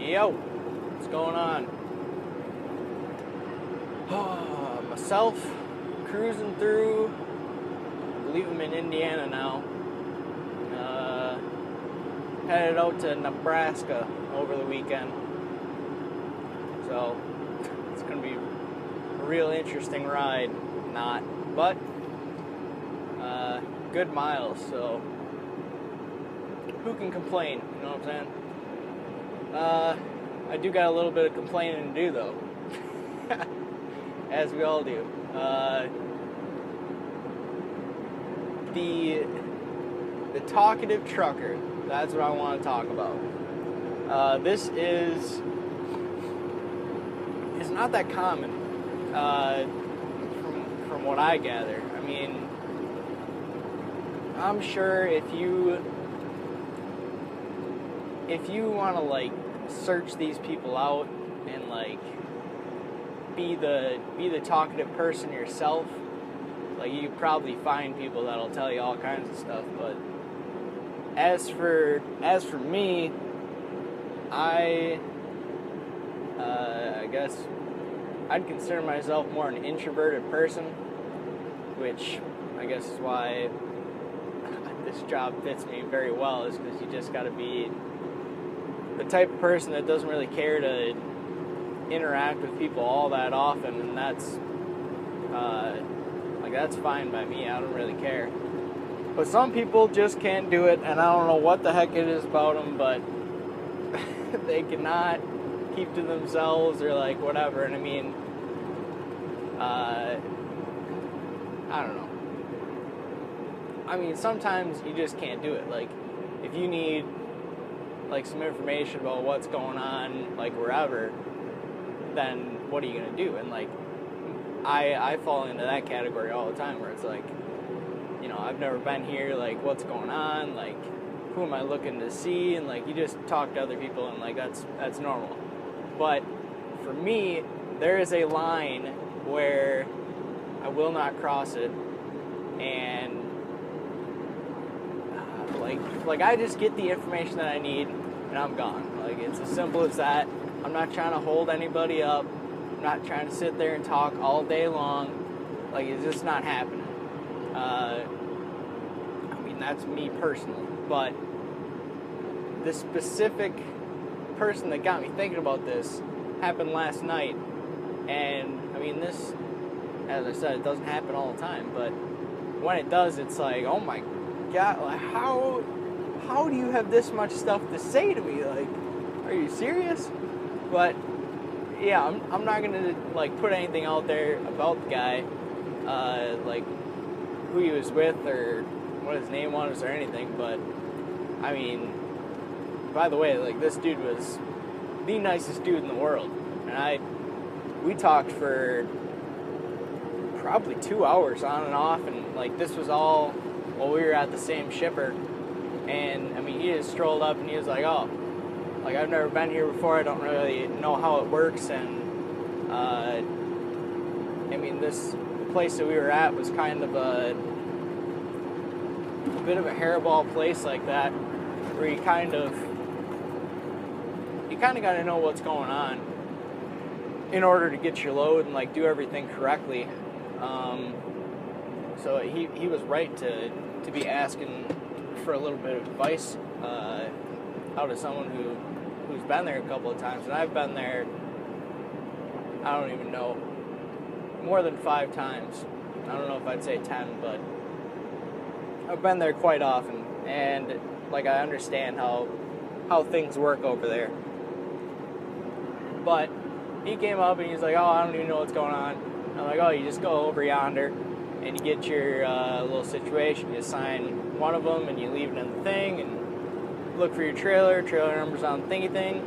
Yo, what's going on? Myself, cruising through. I believe I'm in Indiana now. Headed out to Nebraska over the weekend. So, it's going to be a real interesting ride. Not, but good miles, so who can complain? You know what I'm saying? I do got a little bit of complaining to do, though. As we all do. The Talkative Trucker. That's what I want to talk about. This is not that common, from what I gather. I mean, I'm sure if you want to like search these people out and like be the talkative person yourself, like you could probably find people that'll tell you all kinds of stuff. But as for me, I guess I'd consider myself more an introverted person, which I guess is why this job fits me very well, is because you just got to be the type of person that doesn't really care to interact with people all that often, and that's that's fine by me. I don't really care. But some people just can't do it, and I don't know what the heck it is about them, but they cannot keep to themselves or like whatever. And I mean, I don't know. I mean, sometimes you just can't do it. Like, if you need like some information about what's going on, like wherever, then what are you gonna do? And like, I fall into that category all the time, where it's like, you know, I've never been here, like what's going on, like who am I looking to see, and like you just talk to other people, and like that's normal. But for me, there is a line where I will not cross it, and like I just get the information that I need and I'm gone. Like, it's as simple as that. I'm not trying to hold anybody up. I'm not trying to sit there and talk all day long. Like, it's just not happening. I mean, that's me personally. But the specific person that got me thinking about this happened last night. And I mean, this, as I said, it doesn't happen all the time, but when it does, it's like, oh my God, like how do you have this much stuff to say to me? Like, are you serious? But yeah, I'm not gonna like put anything out there about the guy, like who he was with or what his name was or anything. But I mean, by the way, like, this dude was the nicest dude in the world, and we talked for probably 2 hours on and off, and like this was all while we were at the same shipper. And I mean, he just strolled up and he was like, oh, like, I've never been here before, I don't really know how it works. And I mean, this place that we were at was kind of a bit of a hairball place like that, where you kind of got to know what's going on in order to get your load and like do everything correctly. So he was right to be asking for a little bit of advice out of someone who's been there a couple of times. And I've been there, I don't even know, more than 5 times. I don't know if I'd say 10, but I've been there quite often, and like, I understand how things work over there. But he came up and he's like, oh, I don't even know what's going on. I'm like, oh, you just go over yonder and you get your little situation. You sign one of them and you leave it in the thing, and look for your trailer number's on the thingy thing.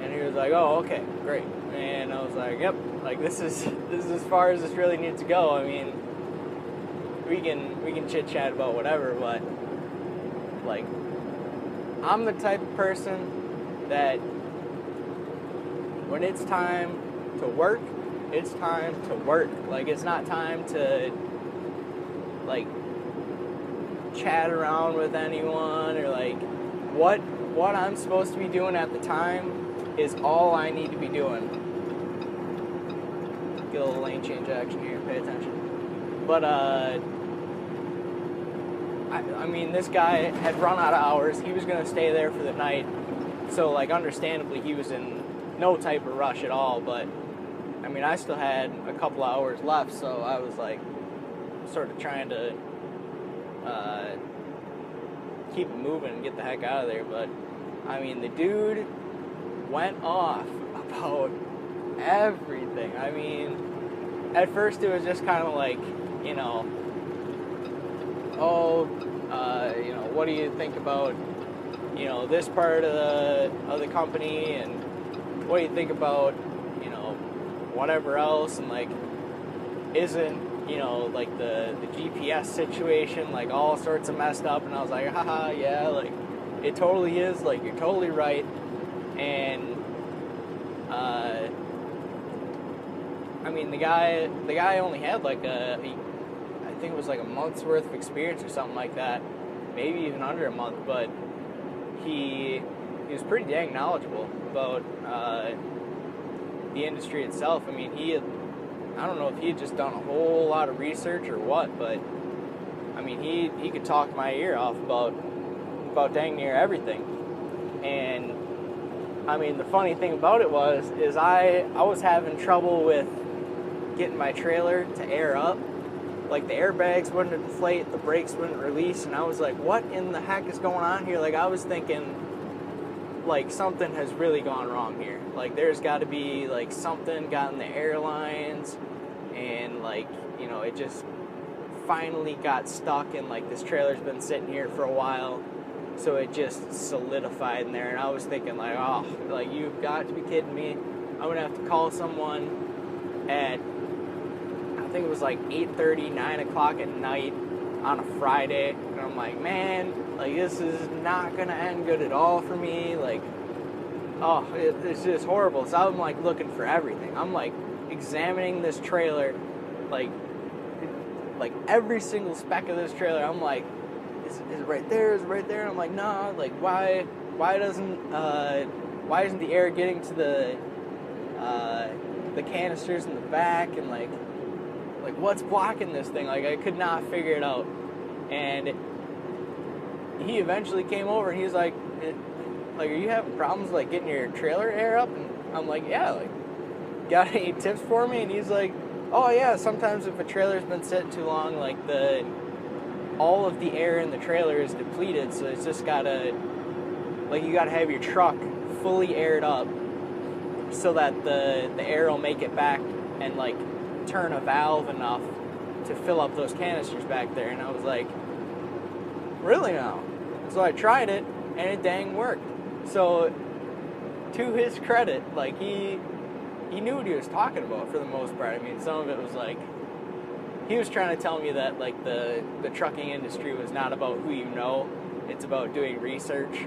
And he was like, oh, okay, great. And I was like, yep, like, this is as far as this really needs to go. I mean, we can chit chat about whatever, but like, I'm the type of person that when it's time to work, it's time to work. Like, it's not time to like chat around with anyone, or like what I'm supposed to be doing at the time is all I need to be doing. Get a little lane change action here, pay attention. But, I mean, this guy had run out of hours. He was going to stay there for the night. So, like, understandably, he was in no type of rush at all. But, I mean, I still had a couple hours left. So I was, like, sort of trying to keep it moving and get the heck out of there. But, I mean, the dude went off about everything. I mean, at first it was just kind of like, you know, you know, what do you think about, you know, this part of the company, and what do you think about, you know, whatever else, and like, isn't, you know, like the GPS situation like all sorts of messed up? And I was like, haha, yeah, like it totally is, like you're totally right. And I mean, the guy only had like I think it was like a month's worth of experience or something like that, maybe even under a month, but he was pretty dang knowledgeable about the industry itself. I mean, I don't know if he had just done a whole lot of research or what, but I mean, he could talk my ear off about dang near everything. And I mean, the funny thing about it is I was having trouble with getting my trailer to air up. Like, the airbags wouldn't inflate, the brakes wouldn't release, and I was like, what in the heck is going on here? Like, I was thinking, like, something has really gone wrong here. Like, there's got to be, like, something got in the airlines, and, like, you know, it just finally got stuck, and, like, this trailer's been sitting here for a while, so it just solidified in there. And I was thinking, like, oh, like, you've got to be kidding me. I'm going to have to call someone at, I think it was like 8:30, 9 o'clock at night on a Friday. And I'm like, man, like, this is not going to end good at all for me. Like, oh, it's just horrible. So I'm, like, looking for everything. I'm, like, examining this trailer, like every single speck of this trailer. I'm like, is it right there? Is it right there? And I'm like, nah, like, why isn't the air getting to the canisters in the back? And like what's blocking this thing? Like, I could not figure it out. And he eventually came over and he was like, are you having problems like getting your trailer air up? And I'm like, yeah, like, got any tips for me? And he's like, oh yeah, sometimes if a trailer's been sitting too long, like all of the air in the trailer is depleted, so it's just gotta, like, you gotta have your truck fully aired up so that the air will make it back and like turn a valve enough to fill up those canisters back there. And I was like, really now? So I tried it and it dang worked. So to his credit, like, he knew what he was talking about for the most part. I mean, some of it was like, he was trying to tell me that, like, the trucking industry was not about who you know, it's about doing research.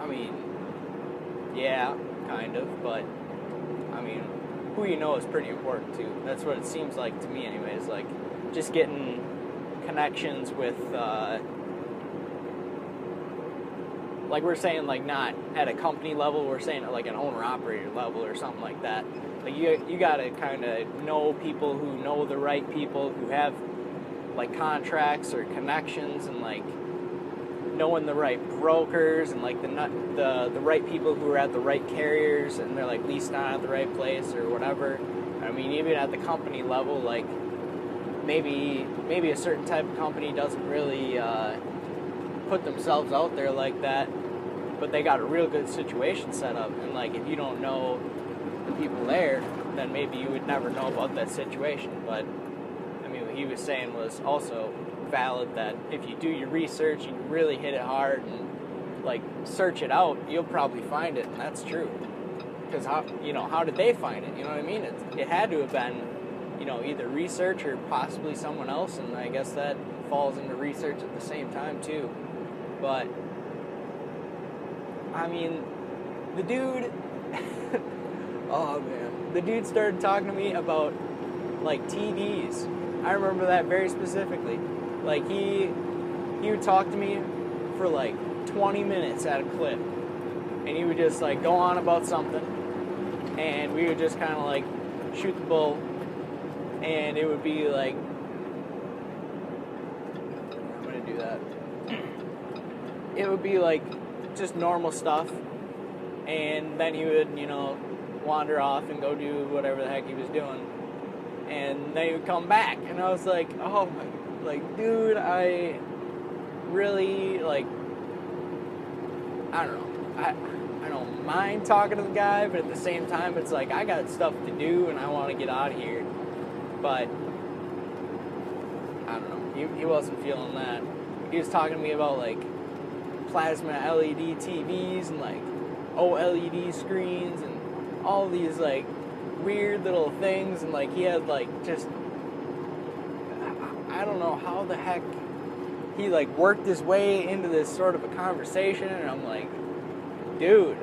I mean, yeah, kind of, but, I mean, who you know is pretty important too. That's what it seems like to me anyways, like, just getting connections with, like, we're saying, like, not at a company level, we're saying at like an owner-operator level or something like that. Like, you gotta kind of know people who know the right people, who have, like, contracts or connections, and, like, knowing the right brokers, and, like, the right people who are at the right carriers, and they're, like, leased on at the right place or whatever. I mean, even at the company level, like, maybe a certain type of company doesn't really put themselves out there like that, but they got a real good situation set up, and, like, if you don't know the people there, then maybe you would never know about that situation. But I mean, what he was saying was also valid, that if you do your research and you really hit it hard and, like, search it out, you'll probably find it. And that's true, because how did they find it? You know what I mean? It had to have been, you know, either research or possibly someone else, and I guess that falls into research at the same time too. But I mean, the dude oh man, the dude started talking to me about, like, TVs. I remember that very specifically. Like, he would talk to me for like 20 minutes at a clip, and he would just like go on about something, and we would just kind of like shoot the bull, and it would be like, I'm gonna do that. It would be like just normal stuff, and then he would, you know, wander off and go do whatever the heck he was doing, and then he would come back, and I was like, oh my, like, dude, I really, like, I don't know, I don't mind talking to the guy, but at the same time, it's like, I got stuff to do, and I want to get out of here, but, I don't know, he wasn't feeling that. He was talking to me about, like, plasma LED TVs, and, like, OLED screens, and all these, like, weird little things, and, like, he had, like, just, I don't know how the heck he, like, worked his way into this sort of a conversation, and I'm like, dude,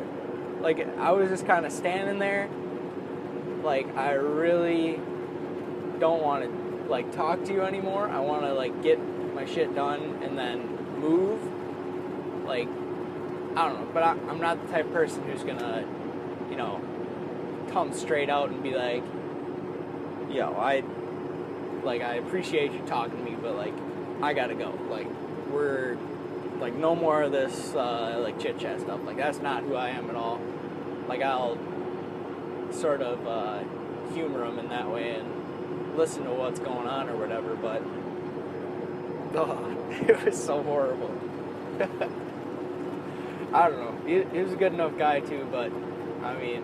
like, I was just kind of standing there, like, I really don't want to, like, talk to you anymore. I want to, like, get my shit done and then move. Like, I don't know, but I'm not the type of person who's gonna, you know, come straight out and be like, yo, I appreciate you talking to me, but, like, I gotta go. Like, we're, like, no more of this, like, chit-chat stuff. Like, that's not who I am at all. Like, I'll sort of humor them in that way and listen to what's going on or whatever, but, oh, it was so horrible. I don't know. He was a good enough guy, too, but, I mean,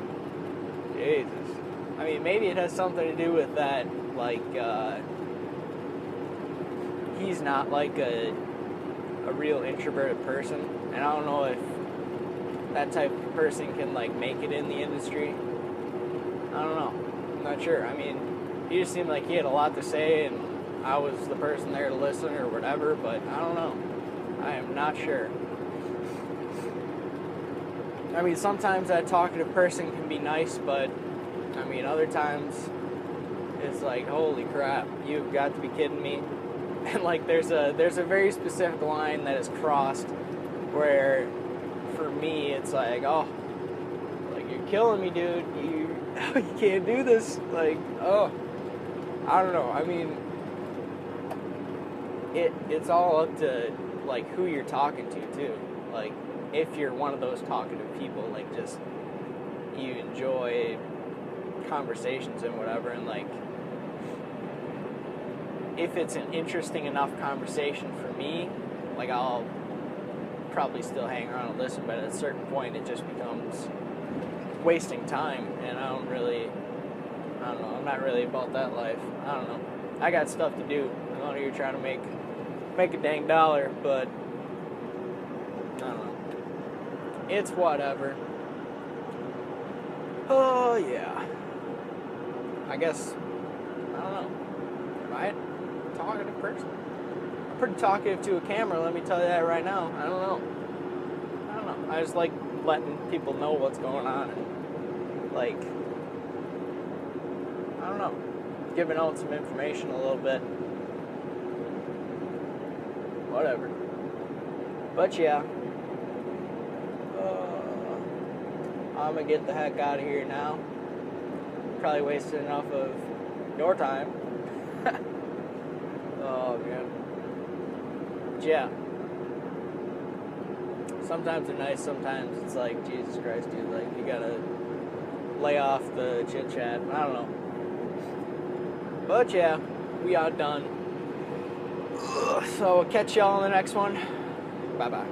Jesus. I mean, maybe it has something to do with that, like, he's not, like, a real introverted person, and I don't know if that type of person can, like, make it in the industry. I don't know. I'm not sure. I mean, he just seemed like he had a lot to say, and I was the person there to listen or whatever, but I don't know. I am not sure. I mean, sometimes that talkative person can be nice, but, I mean, other times it's like, holy crap, you've got to be kidding me. And, like, there's a very specific line that is crossed where, for me, it's like, oh, like, you're killing me, dude. You can't do this. Like, oh, I don't know. I mean, it's all up to, like, who you're talking to, too. Like, if you're one of those talkative people, like, just, you enjoy conversations and whatever, and, like, if it's an interesting enough conversation for me, like, I'll probably still hang around and listen, but at a certain point, it just becomes wasting time, and I don't know, I'm not really about that life. I don't know. I got stuff to do. I'm out here trying to make a dang dollar, but I don't know. It's whatever. Oh, yeah. I guess, I don't know. Am I a talkative person? I'm pretty talkative to a camera, let me tell you that right now. I don't know. I just like letting people know what's going on and, like, I don't know, giving out some information a little bit. Whatever. But yeah. I'm gonna get the heck out of here now. Probably wasted enough of your time. Oh, man. But yeah. Sometimes they're nice, sometimes it's like, Jesus Christ, dude, like, you gotta lay off the chit-chat. I don't know. But yeah, we are done. So, catch y'all in the next one. Bye-bye.